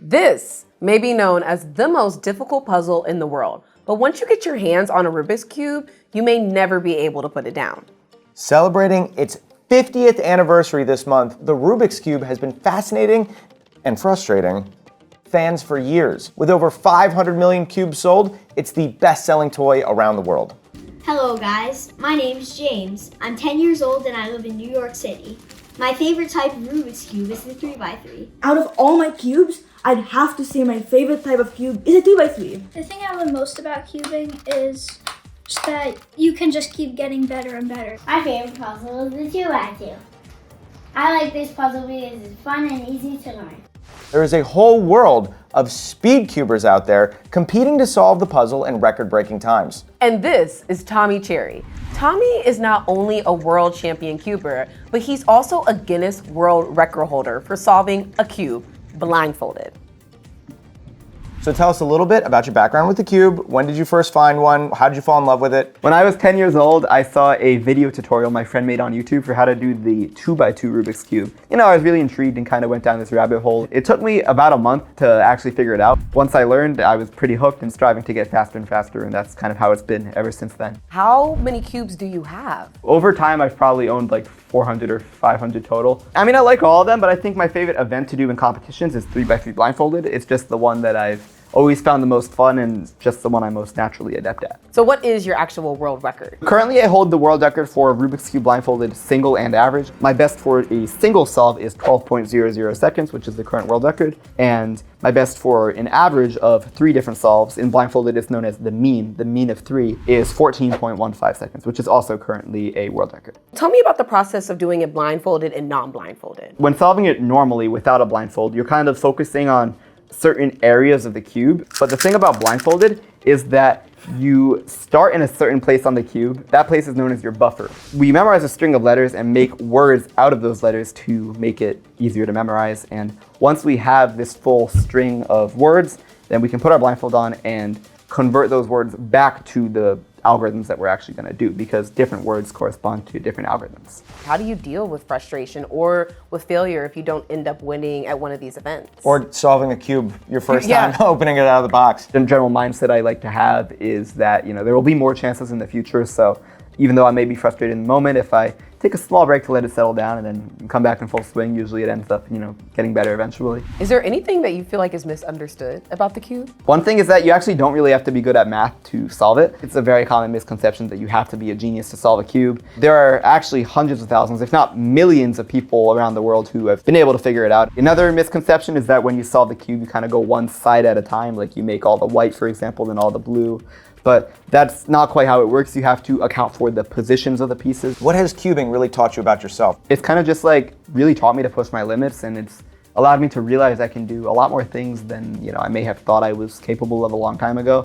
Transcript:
This may be known as the most difficult puzzle in the world, but once you get your hands on a Rubik's Cube, you may never be able to put it down. Celebrating its 50th anniversary this month, the Rubik's Cube has been fascinating and frustrating fans for years. With over 500 million cubes sold, it's the best-selling toy around the world. Hello guys, my name's James. I'm 10 years old and I live in New York City. My favorite type of Rubik's Cube is the 3x3. Out of all my cubes, I'd have to say my favorite type of cube is a 2x3. The thing I love most about cubing is just that you can just keep getting better and better. My favorite puzzle is the 2x2. I like this puzzle because it's fun and easy to learn. There is a whole world of speed cubers out there competing to solve the puzzle in record-breaking times. And this is Tommy Cherry. Tommy is not only a world champion cuber, but he's also a Guinness World Record holder for solving a cube blindfolded. So tell us a little bit about your background with the cube. When did you first find one? How did you fall in love with it? When I was 10 years old, I saw a video tutorial my friend made on YouTube for how to do the 2x2 Rubik's Cube. I was really intrigued and kind of went down this rabbit hole. It took me about a month to actually figure it out. Once I learned, I was pretty hooked and striving to get faster and faster, and that's kind of how it's been ever since then. How many cubes do you have? Over time, I've probably owned like 400 or 500 total. I like all of them, but I think my favorite event to do in competitions is 3x3 blindfolded. It's just the one that I've always found the most fun and just the one I'm most naturally adept at. So what is your actual world record? Currently, I hold the world record for Rubik's Cube blindfolded single and average. My best for a single solve is 12.00 seconds, which is the current world record. And my best for an average of 3 different solves in blindfolded is known as the mean. The mean of 3 is 14.15 seconds, which is also currently a world record. Tell me about the process of doing it blindfolded and non-blindfolded. When solving it normally without a blindfold, you're kind of focusing on certain areas of the cube. But the thing about blindfolded is that you start in a certain place on the cube. That place is known as your buffer. We memorize a string of letters and make words out of those letters to make it easier to memorize. And once we have this full string of words, then we can put our blindfold on and convert those words back to the algorithms that we're actually going to do, because different words correspond to different algorithms. How do you deal with frustration or with failure if you don't end up winning at one of these events? Or solving a cube your first time opening it out of the box. The general mindset I like to have is that there will be more chances in the future. So even though I may be frustrated in the moment, if I take a small break to let it settle down and then come back in full swing, usually it ends up, getting better eventually. Is there anything that you feel like is misunderstood about the cube? One thing is that you actually don't really have to be good at math to solve it. It's a very common misconception that you have to be a genius to solve a cube. There are actually hundreds of thousands, if not millions of people around the world who have been able to figure it out. Another misconception is that when you solve the cube, you kind of go one side at a time, like you make all the white, for example, then all the blue. But that's not quite how it works. You have to account for the positions of the pieces. What has cubing really taught you about yourself? It's kind of just really taught me to push my limits, and it's allowed me to realize I can do a lot more things than I may have thought I was capable of a long time ago.